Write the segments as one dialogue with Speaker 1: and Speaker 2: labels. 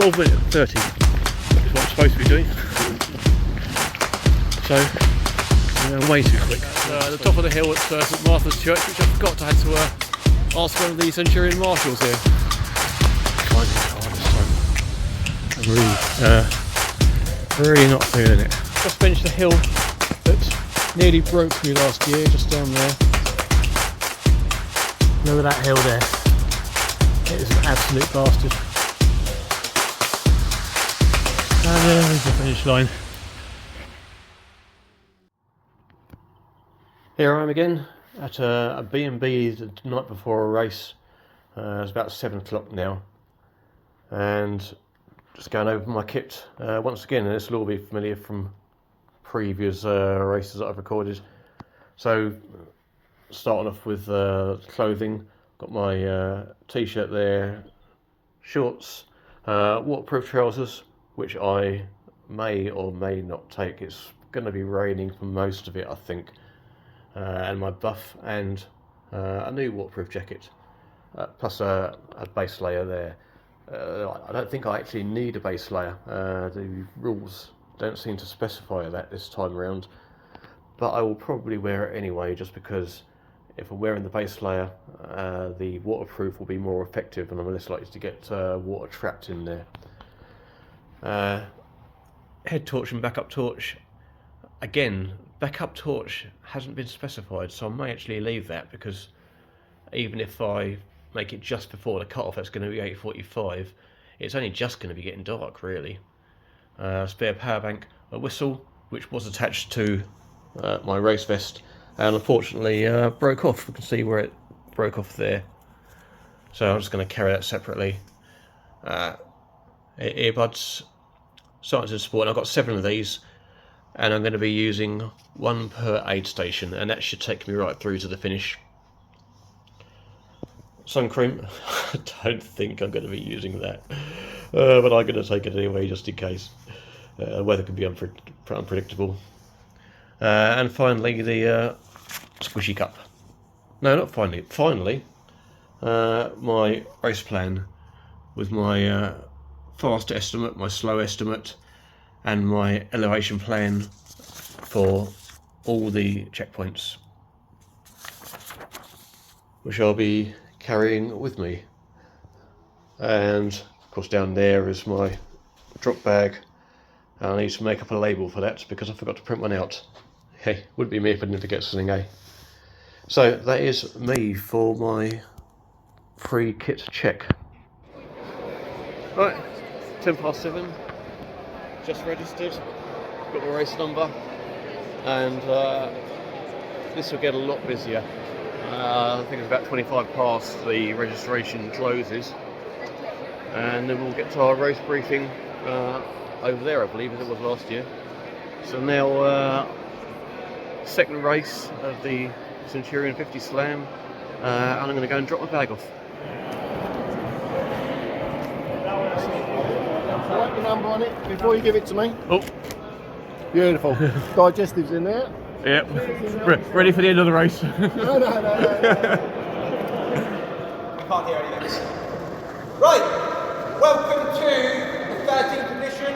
Speaker 1: 12 minutes 30 is what I'm supposed to be doing. So, way too quick. The top of the hill at St Martha's Church, which I forgot I had to ask one of the Centurion marshals here. Finding it hard this time. I'm really not feeling it. Just finished the hill that nearly broke me last year, just down there. Look at that hill there. It is an absolute bastard. And there's the finish line. Here I am again at a B&B the night before a race. It's about 7 o'clock now, and just going over my kit once again, and this will all be familiar from previous races that I've recorded. So starting off with clothing, got my t-shirt there, shorts, waterproof trousers, which I may or may not take. It's going to be raining for most of it, I think. And my buff and a new waterproof jacket, plus a base layer there. I don't think I actually need a base layer. The rules don't seem to specify that this time around, but I will probably wear it anyway, just because if I'm wearing the base layer, the waterproof will be more effective and I'm less likely to get water trapped in there. Head torch and backup torch. Again, backup torch hasn't been specified, so I may actually leave that, because even if I make it just before the cut-off, that's going to be 8:45. It's only just going to be getting dark, really. Spare power bank, a whistle, which was attached to my race vest, and unfortunately broke off. We can see where it broke off there. So I'm just going to carry that separately. Earbuds, Science and Sport. I've got 7 of these, and I'm going to be using 1 per aid station, and that should take me right through to the finish. Sun cream, I don't think I'm going to be using that, but I'm going to take it anyway just in case. The weather can be unpredictable. And finally the squishy cup. No, not finally. Finally, my race plan with my fast estimate, my slow estimate, and my elevation plan for all the checkpoints, which I'll be carrying with me. And of course down there is my drop bag. I need to make up a label for that because I forgot to print one out. Hey, wouldn't be me if I didn't forget something, eh? So that is me for my pre-kit check. Right, 7:10. Just registered. Got my race number, and this will get a lot busier. I think it's about 25 past the registration closes, and then we'll get to our race briefing over there, I believe, as it was last year. So now, second race of the Centurion 50 Slam, and I'm going to go and drop my bag off.
Speaker 2: Write the number on it before you give it to me.
Speaker 1: Oh,
Speaker 2: beautiful. Digestives in there.
Speaker 1: Yep. Ready for the end of the race.
Speaker 2: No.
Speaker 3: Can't hear anything. Right, welcome to the 13th edition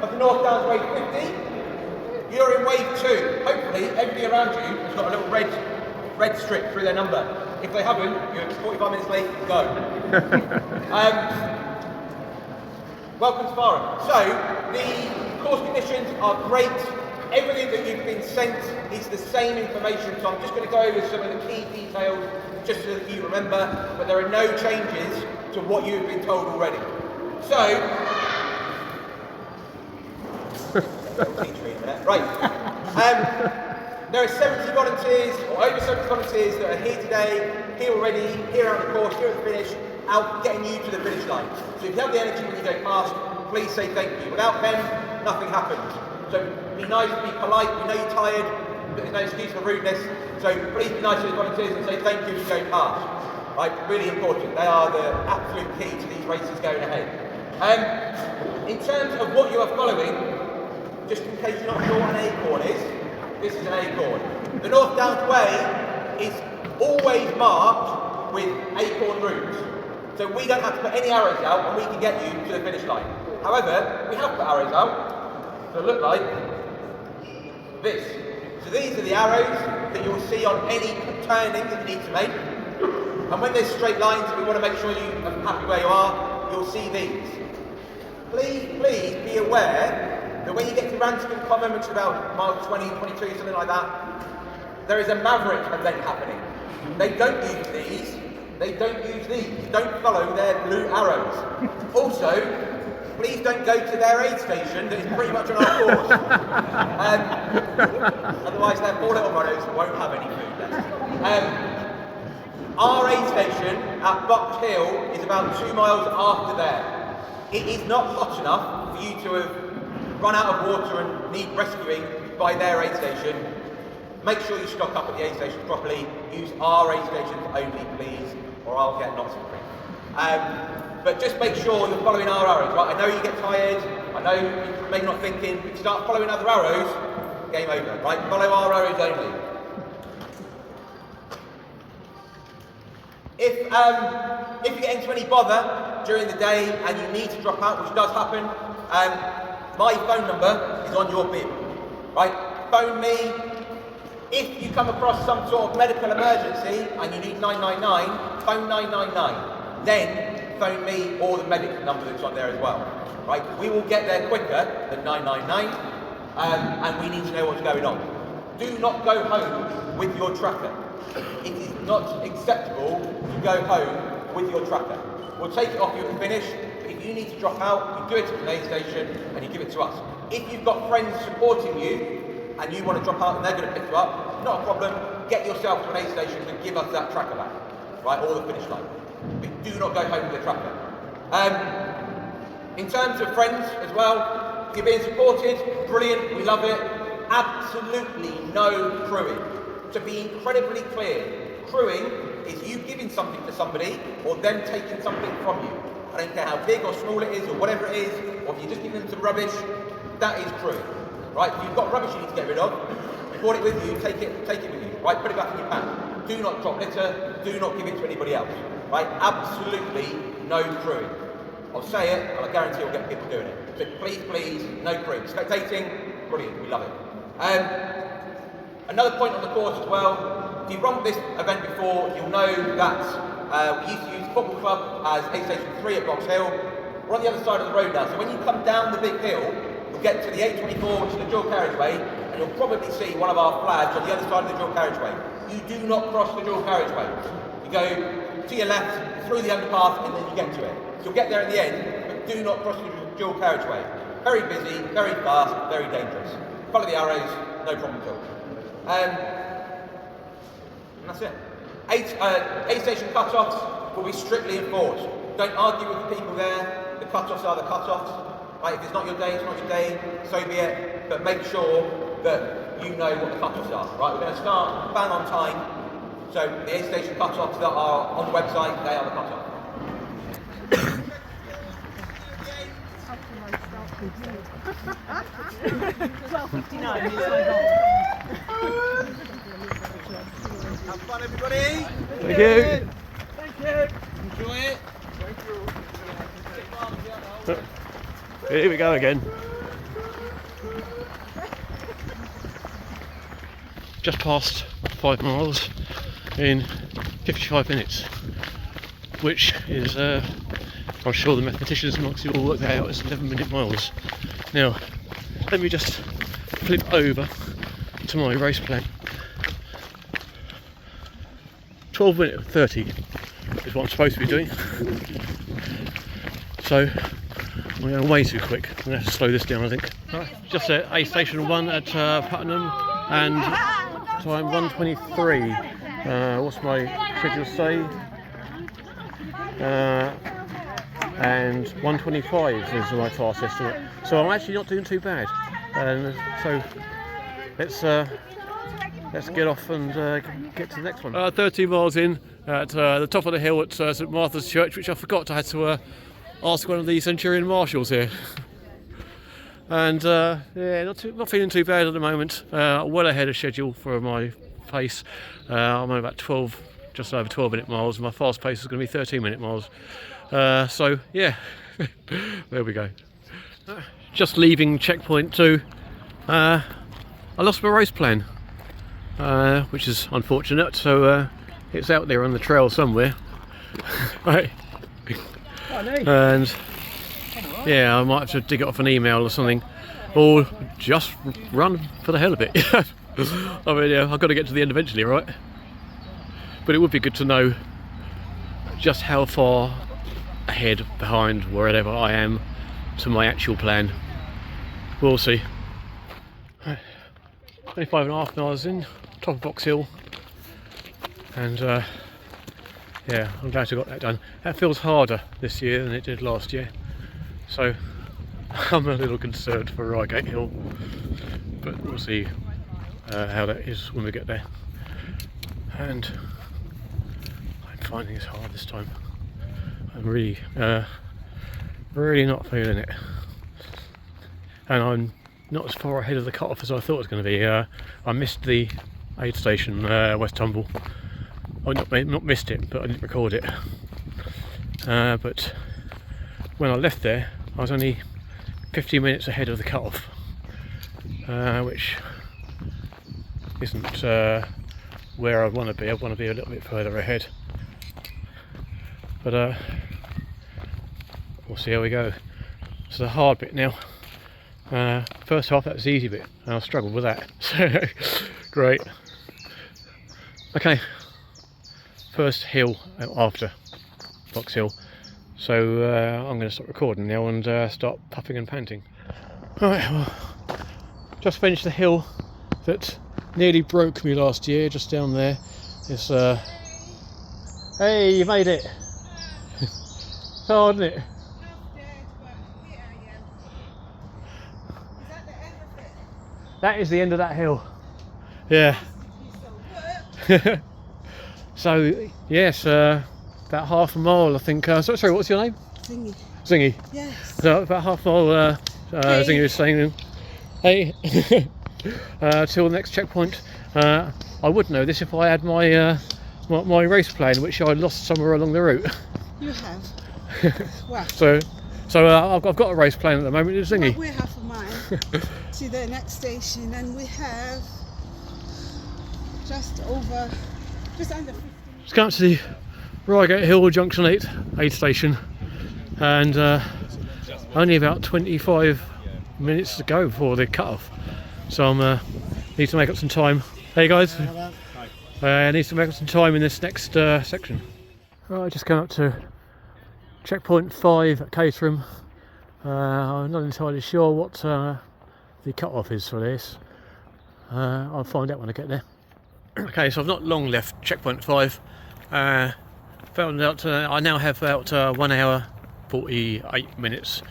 Speaker 3: of the North Downs Wave 50. You're in Wave 2. Hopefully, everybody around you has got a little red strip through their number. If they haven't, you're 45 minutes late, go. Welcome to Fareham. So, the course conditions are great. Everything that you've been sent is the same information, so I'm just going to go over some of the key details just so that you remember, but there are no changes to what you've been told already. So, right, there are 70 volunteers, or over 70 volunteers that are here today, here already, here on the course, here at the finish, out getting you to the finish line. So if you have the energy when you go past, please say thank you. Without them, nothing happens. So be nice, be polite, we know you're tired, but there's no excuse for rudeness. So please be nice to the volunteers and say thank you as you go past. Right, really important. They are the absolute key to these races going ahead. In terms of what you are following, just in case you're not sure what an acorn is, this is an acorn. The North Downs Way is always marked with acorn routes. So we don't have to put any arrows out and we can get you to the finish line. However, we have put arrows out that look like this. So these are the arrows that you'll see on any turning that you need to make. And when there's straight lines and we want to make sure you are happy where you are, you'll see these. Please be aware that when you get to Ransom Common, which is about mile 20, 22, something like that, there is a Maverick event happening. They don't use these. They don't use these. Don't follow their blue arrows. Also, please don't go to their aid station that is pretty much on our course. Otherwise, their poor little runners won't have any food left. Our aid station at Box Hill is about 2 miles after there. It is not hot enough for you to have run out of water and need rescuing by their aid station. Make sure you stock up at the aid station properly. Use our aid stations only, please, or I'll get not so quick. But just make sure you're following our arrows, right? I know you get tired. I know you may not thinking, but you start following other arrows, game over, right? Follow our arrows only. If you get into any bother during the day and you need to drop out, which does happen, my phone number is on your bib, right? Phone me. If you come across some sort of medical emergency and you need 999, phone 999. Then phone me or the medic number that's on there as well, right? We will get there quicker than 999, and we need to know what's going on. Do not go home with your tracker. It is not acceptable to go home with your tracker. We'll take it off you at the finish, but if you need to drop out, you do it at the aid station and you give it to us. If you've got friends supporting you and you want to drop out and they're going to pick you up, not a problem. Get yourself to an aid station and give us that tracker back, right, or the finish line. But do not go home with the tracker. In terms of friends as well, if you're being supported, brilliant, we love it. Absolutely no crewing. To be incredibly clear, crewing is you giving something to somebody or them taking something from you. I don't care how big or small it is or whatever it is, or if you're just giving them some rubbish, that is crewing. Right? If you've got rubbish you need to get rid of, you brought it with you, take it with you. Right? Put it back in your pack. Do not drop litter, do not give it to anybody else. Right? Absolutely no crewing. I'll say it, and I guarantee you'll get people doing it. So please, no crewing. Spectating, brilliant, we love it. Another point on the course as well, if you've run this event before, you'll know that we used to use the football club as aid station 3 at Box Hill. We're on the other side of the road now, so when you come down the big hill, you'll get to the 824, which is the dual carriageway, and you'll probably see one of our flags on the other side of the dual carriageway. You do not cross the dual carriageway. You go to your left, through the underpass, and then you get to it. So you'll get there in the end, but do not cross the dual carriageway. Very busy, very fast, very dangerous. Follow the arrows, no problem at all. And that's it. Aid station cut-offs will be strictly enforced. Don't argue with the people there. The cut-offs are the cut-offs. Right, if it's not your day, it's not your day, so be it. But make sure that you know what the cut-offs are. Right, we're going to start bang on time. So the aid station cut-offs that are on the website, they are the cut-offs. Have fun, everybody.
Speaker 1: Thank you.
Speaker 3: Enjoy it.
Speaker 1: Here we go again. Just past 5 miles in 55 minutes, which is, I'm sure the mathematicians amongst you all work that out as 11-minute miles. Now, let me just flip over to my race plan. 12 minute 30 is what I'm supposed to be doing. So I'm going way too quick. I'm going to have to slow this down, I think. Just at aid station 1 at Puttenham, and time 1:23. What's my schedule say? And 1:25 is my fast estimate. So I'm actually not doing too bad. And so let's get off and get to the next one. 13 miles in at the top of the hill at St Martha's Church, which I forgot I had to ask one of the Centurion marshals here. And yeah, not feeling too bad at the moment. Well ahead of schedule for my pace. I'm on about 12, just over 12-minute miles. My fast pace is going to be 13-minute miles. So yeah, there we go. Just leaving checkpoint 2. I lost my race plan, which is unfortunate, so it's out there on the trail somewhere. Right. And yeah, I might have to dig it off an email or something, or just run for the hell of it. I mean, yeah, I've got to get to the end eventually, right? But it would be good to know just how far ahead, behind, wherever I am to my actual plan. We'll see. 25.5 miles in, top of Box Hill, and yeah, I'm glad I got that done. That feels harder this year than it did last year, so I'm a little concerned for Reigate Hill, but we'll see how that is when we get there. And I'm finding this hard this time. I'm really not feeling it, and I'm not as far ahead of the cut-off as I thought it was going to be. I missed the aid station, West Tumble. I not missed it, but I didn't record it. But when I left there, I was only 15 minutes ahead of the cut-off, which isn't where I want to be. I want to be a little bit further ahead. But we'll see how we go. It's the hard bit now. First half, that was the easy bit, and I struggled with that. So great. Okay, first hill after Box Hill. So I'm going to stop recording now and start puffing and panting. Alright, well, just finished the hill that nearly broke me last year, just down there. It's hey, you made it. It's hard, isn't it? That is the end of that hill. Yeah. So yes, about half a mile, I think. Sorry, what's your name?
Speaker 4: Zingy.
Speaker 1: Zingy.
Speaker 4: Yes.
Speaker 1: So about half a mile.
Speaker 4: Hey.
Speaker 1: Zingy was saying, "Hey, till the next checkpoint." I would know this if I had my my race plan, which I lost somewhere along the route.
Speaker 4: You have. Well.
Speaker 1: So I've got a race plan at the moment. It's Zingy.
Speaker 4: Well, we're half a mile to the next station, and we have just under 50.
Speaker 1: Just come up to the Reigate Hill Junction 8 aid station, and only about 25 minutes to go before the cut-off. So I need to make up some time. Hey guys, I need to make up some time in this next section. Right, just come up to checkpoint 5 at Caterham. I'm not entirely sure what the cut-off is for this. I'll find out when I get there. Okay, so I've not long left checkpoint 5. Found out I now have about 1 hour 48 minutes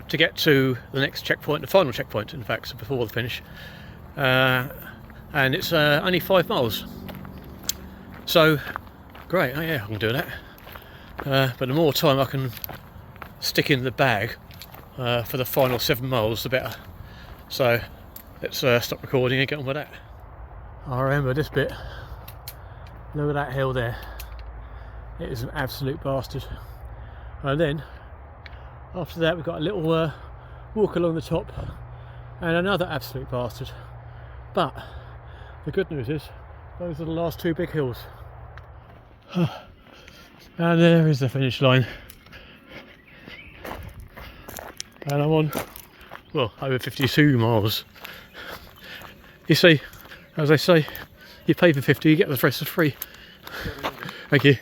Speaker 1: to get to the next checkpoint, the final checkpoint in fact, so before the finish. And it's only 5 miles. So great, oh yeah, I can do that. But the more time I can stick in the bag for the final 7 miles, the better. So let's stop recording and get on with that. I remember this bit. Look at that hill there. It is an absolute bastard. And then after that we've got a little walk along the top and another absolute bastard. But the good news is those are the last 2 big hills. And there is the finish line. And I'm on, well, over 52 miles. You see, as they say, you pay for 50, you get the rest for free. Thank you.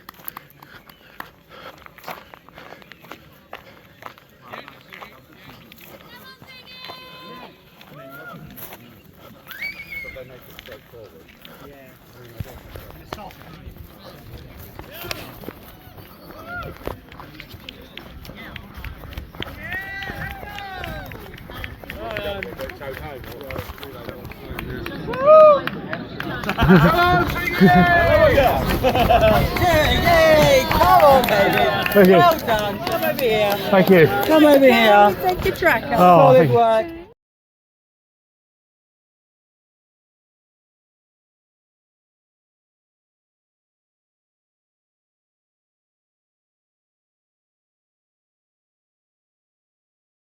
Speaker 5: Yay! Come on, baby.
Speaker 1: Thank you.
Speaker 5: Well done. Come over here.
Speaker 1: Thank you.
Speaker 5: Come over here.
Speaker 4: Take your tracker.
Speaker 1: Oh,
Speaker 5: Solid
Speaker 1: thank you.
Speaker 5: work.